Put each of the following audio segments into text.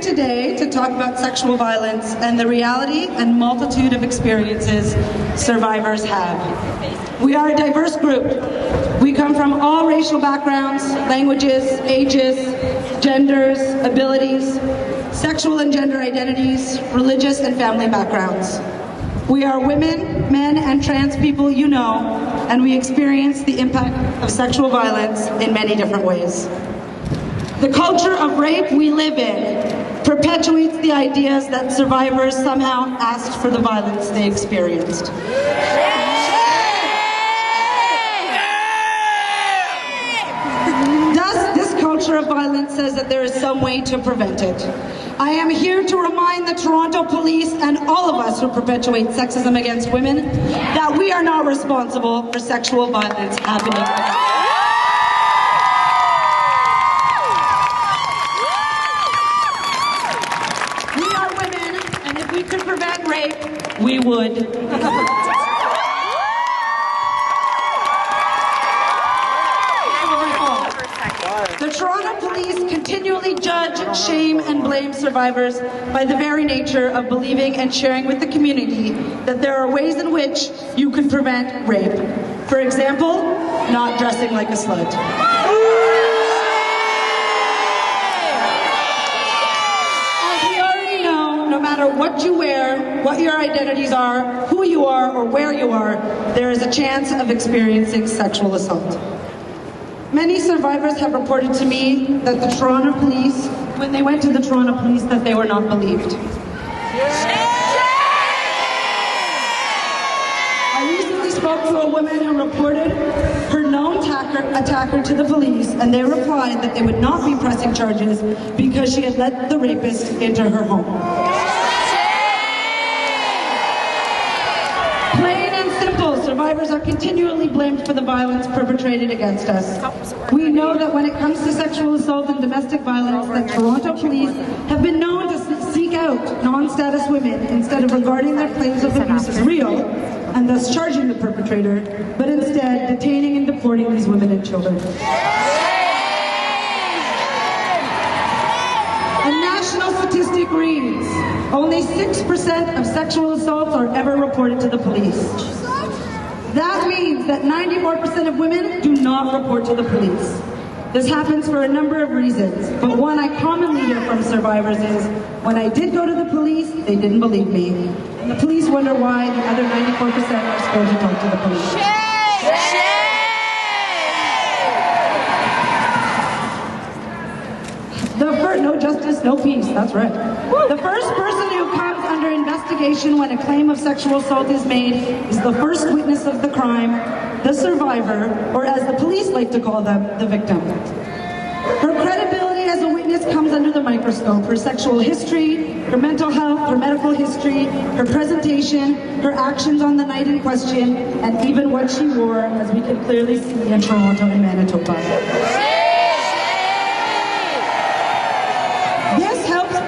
today to talk about sexual violence and the reality and multitude of experiences survivors have. We are a diverse group. We come from all racial backgrounds, languages, ages, genders, abilities, sexual and gender identities, religious and family backgrounds. We are women, men, and trans people you know, and we experience the impact of sexual violence in many different ways. The culture of rape we live in perpetuates the ideas that survivors somehow asked for the violence they experienced. Thus, this culture of violence says that there is some way to prevent it. I am here to remind the Toronto Police and all of us who perpetuate sexism against women that we are not responsible for sexual violence happening. We are women, and if we could prevent rape, we would. The Toronto Police continually judge, shame, and blame survivors by the very nature of believing and sharing with the community that there are ways in which you can prevent rape. For example, not dressing like a slut. As we already know, no matter what you wear, what your identities are, who you are, or where you are, there is a chance of experiencing sexual assault. Many survivors have reported to me that the Toronto Police, when they went to the Toronto Police, that they were not believed. I recently spoke to a woman who reported her known attacker to the police, and they replied that they would not be pressing charges because she had let the rapist into her home. Plain and simple, survivors are continually blamed for the violence perpetrated against us. We know that when it comes to sexual assault and domestic violence, that Toronto Police have been known to seek out non-status women instead of regarding their claims of abuse as real and thus charging the perpetrator, but instead detaining and deporting these women and children. A national statistic reads, only 6% of sexual assaults are ever reported to the police. That means that 94% of women do not report to the police. This happens for a number of reasons, but one I commonly hear from survivors is, when I did go to the police, they didn't believe me. And the police wonder why the other 94% are scared to talk to the police. No justice, no peace, that's right. The first person who comes under investigation when a claim of sexual assault is made is the first witness of the crime, the survivor, or as the police like to call them, the victim. Her credibility as a witness comes under the microscope. Her sexual history, her mental health, her medical history, her presentation, her actions on the night in question, and even what she wore, as we can clearly see in Toronto and Manitoba.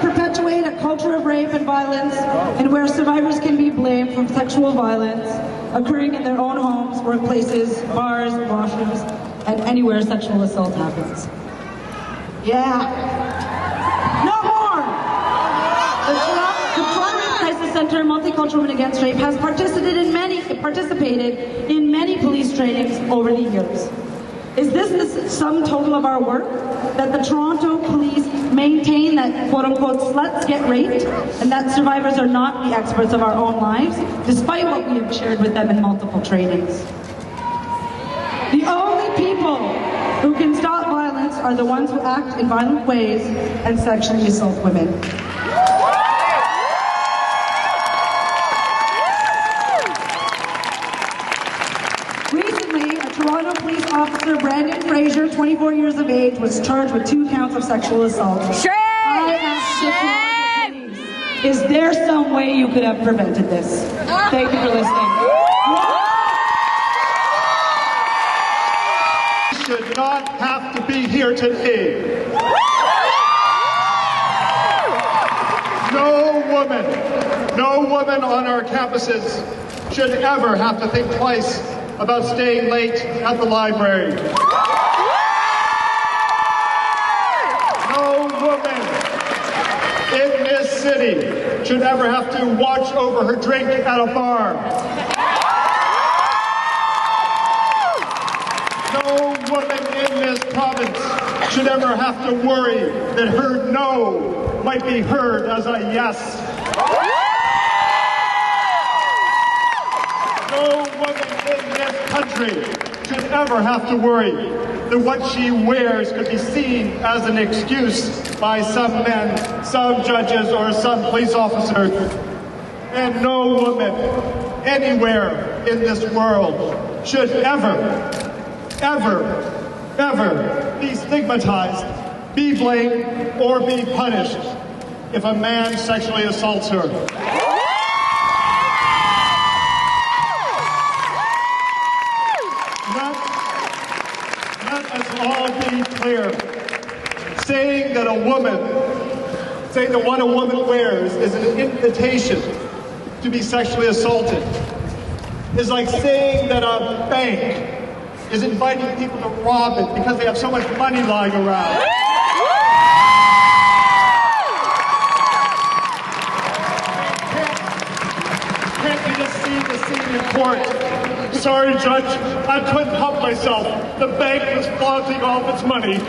Perpetuate a culture of rape and violence, and where survivors can be blamed for sexual violence occurring in their own homes, workplaces, bars, washrooms, and anywhere sexual assault happens. Yeah. No more! The Toronto Crisis Center Multicultural Women Against Rape has participated in many police trainings over the years. Is this the sum total of our work? That the Toronto Police maintain that quote-unquote sluts get raped and that survivors are not the experts of our own lives, despite what we have shared with them in multiple trainings. The only people who can stop violence are the ones who act in violent ways and sexually assault women. Toronto police officer Brandon Fraser, 24 years of age, was charged with 2 counts of sexual assault. I asked the Toronto police, is there some way you could have prevented this? Thank you for listening. Should not have to be here today. No woman on our campuses should ever have to think twice about staying late at the library. No woman city should ever have to watch over her drink at a bar. No woman in this province should ever have to worry that her no might be heard as a yes. No woman in this country should ever have to worry that what she wears could be seen as an excuse by some men, some judges, or some police officers. And no woman anywhere in this world should ever be stigmatized, be blamed, or be punished if a man sexually assaults her. Let us all be clear. Saying that what a woman wears is an invitation to be sexually assaulted is like saying that a bank is inviting people to rob it because they have so much money lying around. Can't you just see the scene in court? Sorry, Judge, I couldn't help myself. The bank was flaunting all of its money.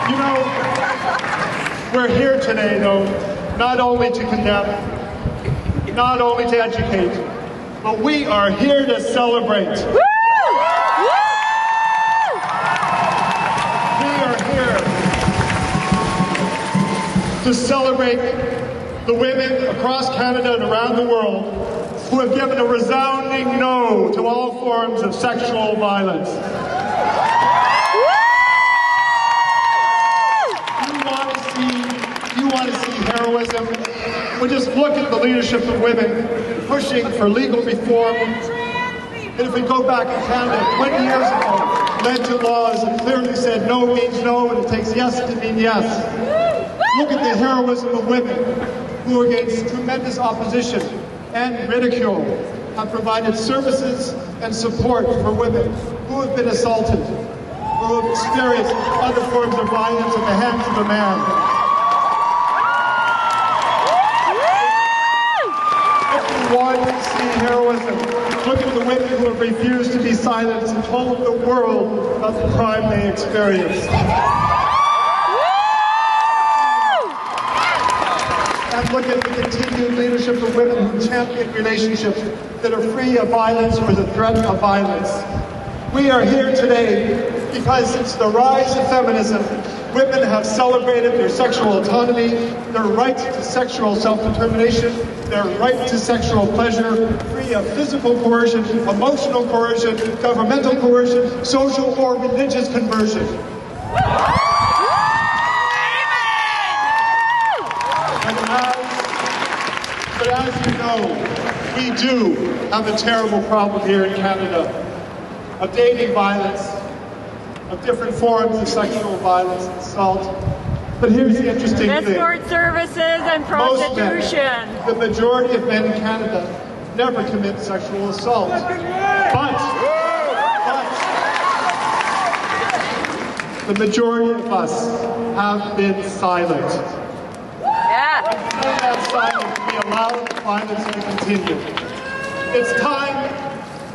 You know, we're here today, though, not only to condemn, not only to educate, but we are here to celebrate. We are here to celebrate the women across Canada and around the world who have given a resounding no to all forms of sexual violence. You want to see heroism? We just look at the leadership of women pushing for legal reform. And if we go back in Canada, 20 years ago, led to laws that clearly said no means no and it takes yes to mean yes. Look at the heroism of women who, against tremendous opposition and ridicule, have provided services and support for women who have been assaulted, who have experienced other forms of violence at the hands of a man. If you want to see heroism, look at the women who have refused to be silenced and told the world about the crime they experienced. And look at the continued leadership of women who champion relationships that are free of violence or the threat of violence. We are here today because since the rise of feminism, women have celebrated their sexual autonomy, their right to sexual self-determination, their right to sexual pleasure, free of physical coercion, emotional coercion, governmental coercion, social or religious conversion. But as you know, we do have a terrible problem here in Canada of dating violence, of different forms of sexual violence and assault. But here's the interesting thing. Escort services and prostitution. Men, the majority of men in Canada never commit sexual assault. But the majority of us have been silent. Until that silence, we allow the violence to continue. It's time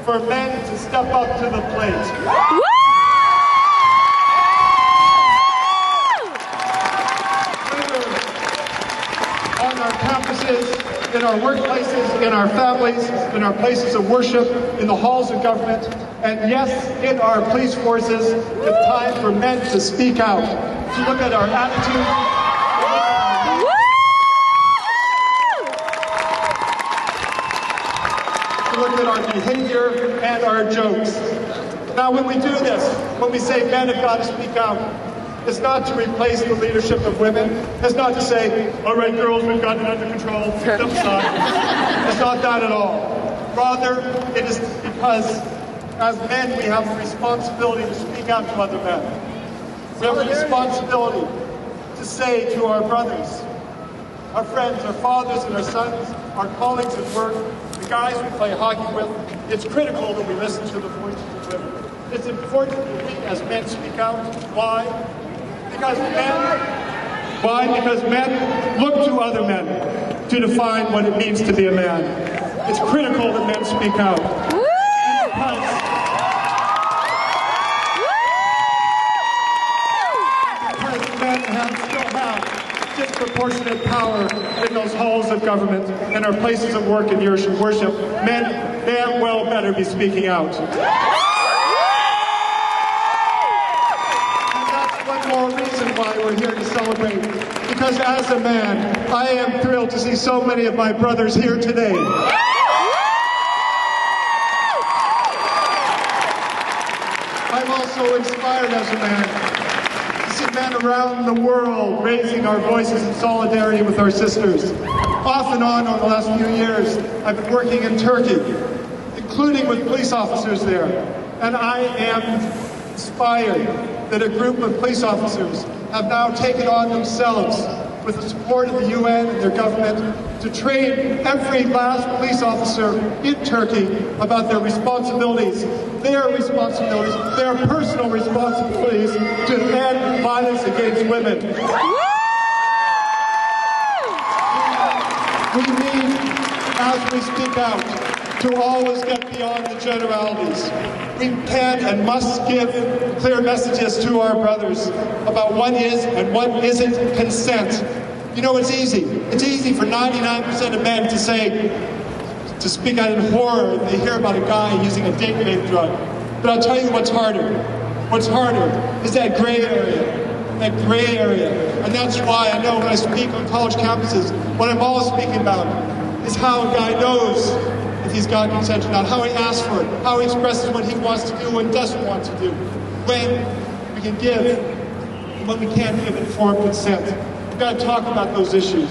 for men to step up to the plate. On our campuses, in our workplaces, in our families, in our places of worship, in the halls of government, and yes, in our police forces, it's time for men to speak out, to look at our attitude, look at our behavior and our jokes. Now when we do this, when we say men have got to speak out, it's not to replace the leadership of women. It's not to say, all right girls, we've got it under control. It's not that at all. Rather, it is because as men we have a responsibility to speak out to other men. We have a responsibility to say to our brothers, our friends, our fathers and our sons, our colleagues at work, the guys we play hockey with, it's critical that we listen to the voices of women. It's important that we as men speak out. Why? Because men, why? Because men look to other men to define what it means to be a man. It's critical that men speak out. Because men still have disproportionate power in those halls of government and our places of work and worship, men damn well better be speaking out. One more reason why we're here to celebrate. Because as a man, I am thrilled to see so many of my brothers here today. I'm also inspired as a man to see men around the world raising our voices in solidarity with our sisters. Off and on over the last few years, I've been working in Turkey, including with police officers there. And I am inspired that a group of police officers have now taken on themselves, with the support of the UN and their government, to train every last police officer in Turkey about their responsibilities, their personal responsibilities to end violence against women. We need, as we speak out, to always get beyond the generalities. We can and must give clear messages to our brothers about what is and what isn't consent. You know, it's easy. It's easy for 99% of men to speak out in horror if they hear about a guy using a date rape drug. But I'll tell you what's harder. What's harder is that gray area. That gray area. And that's why I know when I speak on college campuses, what I'm always speaking about is how a guy knows if he's got consent or not, how he asks for it, how he expresses what he wants to do and doesn't want to do, when we can give and when we can't give informed consent. We've got to talk about those issues.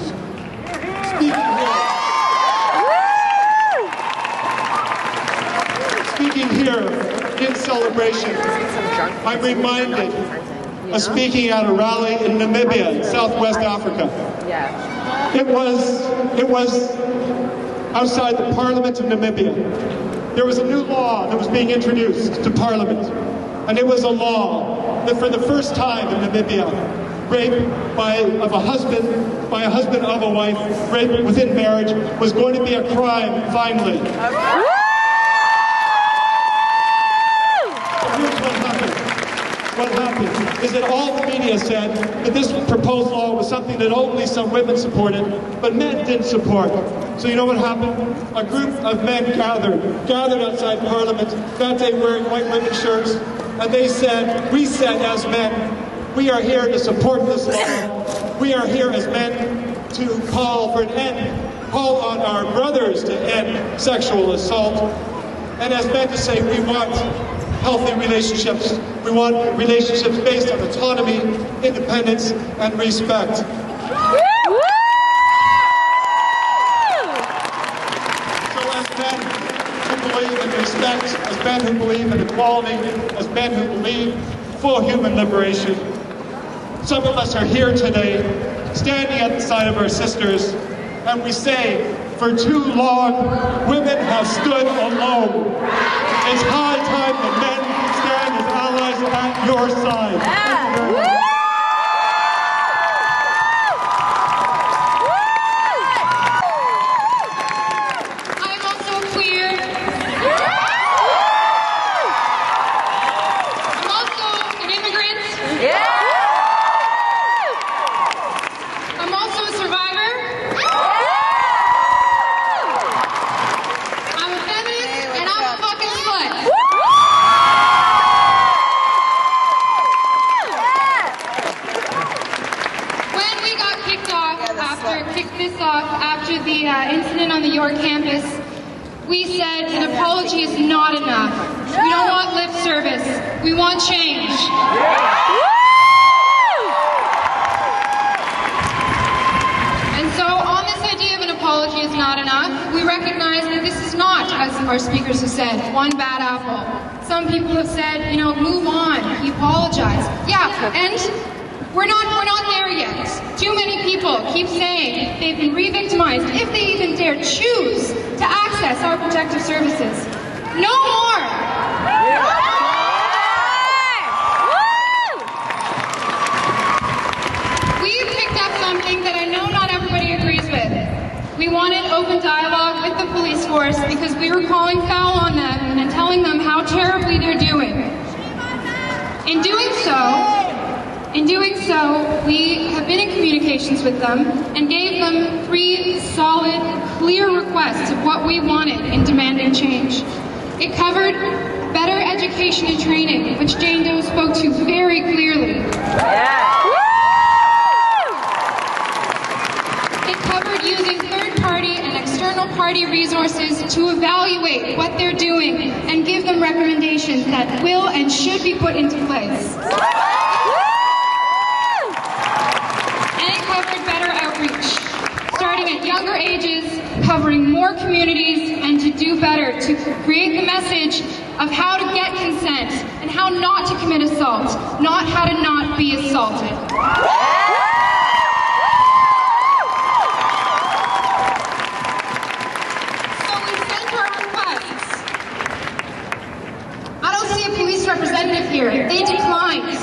Speaking here in celebration, I'm reminded of speaking at a rally in Namibia, in Southwest Africa. It was outside the Parliament of Namibia. There was a new law that was being introduced to Parliament, and it was a law that for the first time in Namibia, rape by a husband of a wife, rape within marriage, was going to be a crime, finally. Here's what happened. What happened is that all the media said that this proposed law was something that only some women supported, but men didn't support. So you know what happened? A group of men gathered outside Parliament that day wearing white women's shirts, and they said, we said as men, we are here to support this law. We are here as men to call for an end, call on our brothers to end sexual assault, and as men to say we want healthy relationships. We want relationships based on autonomy, independence, and respect. Respect, as men who believe in equality, as men who believe full human liberation. Some of us are here today, standing at the side of our sisters, and we say, for too long, women have stood alone. It's high time that men stand as allies at your side. After the incident on the York campus, we said an apology is not enough. We don't want lip service. We want change. And so on this idea of an apology is not enough, we recognize that this is not, as our speakers have said, one bad apple. Some people have said, you know, move on, he apologized. Yeah, and we're not there yet. Too many people keep saying they've been re-victimized if they even dare choose to access our protective services. No more! open dialogue with the police force because we were calling foul on them and telling them how terribly they're doing. In doing so, we have been in communications with them and gave them 3 solid, clear requests of what we wanted in demanding change. It covered better education and training, which Jane Doe spoke to very clearly. It covered using third-party and external party resources to evaluate what they're doing and give them recommendations that will and should be put into place. And it covered better outreach, starting at younger ages, covering more communities, and to do better, to create the message of how to get consent and how not to commit assault, not how to not be assaulted. So we sent our requests. I don't see a police representative here. They declined.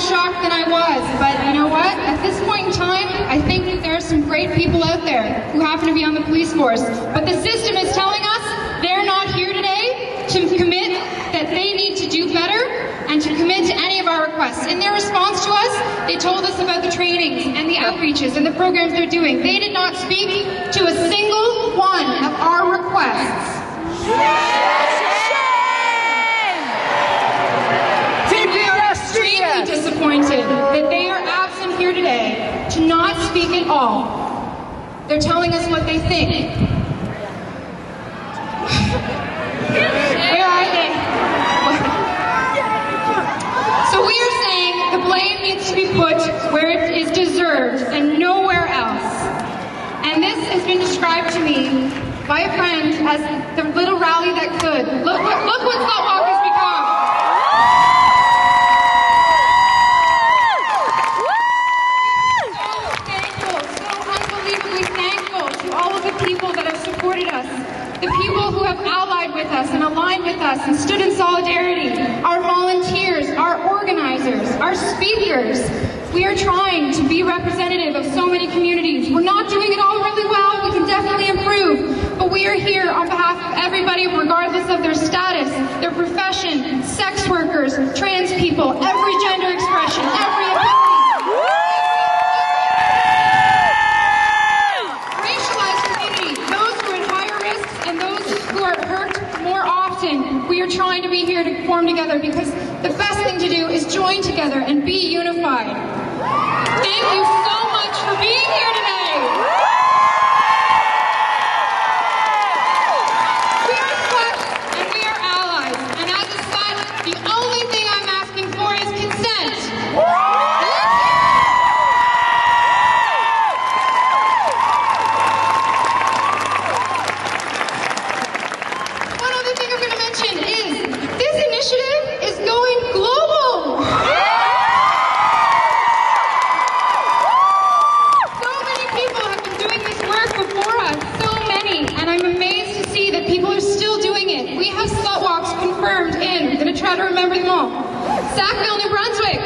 Shocked than I was, but you know what? At this point in time, I think that there are some great people out there who happen to be on the police force, but the system is telling us they're not here today to commit, that they need to do better and to commit to any of our requests. In their response to us, they told us about the trainings and the outreaches and the programs they're doing. They did not speak to a single one of our requests. Extremely disappointed that they are absent here today to not speak at all. They're telling us what they think. Where are they? So we are saying the blame needs to be put where it is deserved and nowhere else. And this has been described to me by a friend as the little rally that could. Look what Slutwalk has become. That have supported us, the people who have allied with us and aligned with us and stood in solidarity, our volunteers, our organizers, our speakers. We are trying to be representative of so many communities. We're not doing it all really well. We can definitely improve, but we are here on behalf of everybody, regardless of their status, their profession, sex workers, trans people, every gender expression, every ability. We are trying to be here to form together because the best thing to do is join together and be unified. Thank you so much for being here today. We are Slut and we are allies. And as a Slut, the only thing I'm asking for is consent. Try to remember them all. Sackville, New Brunswick.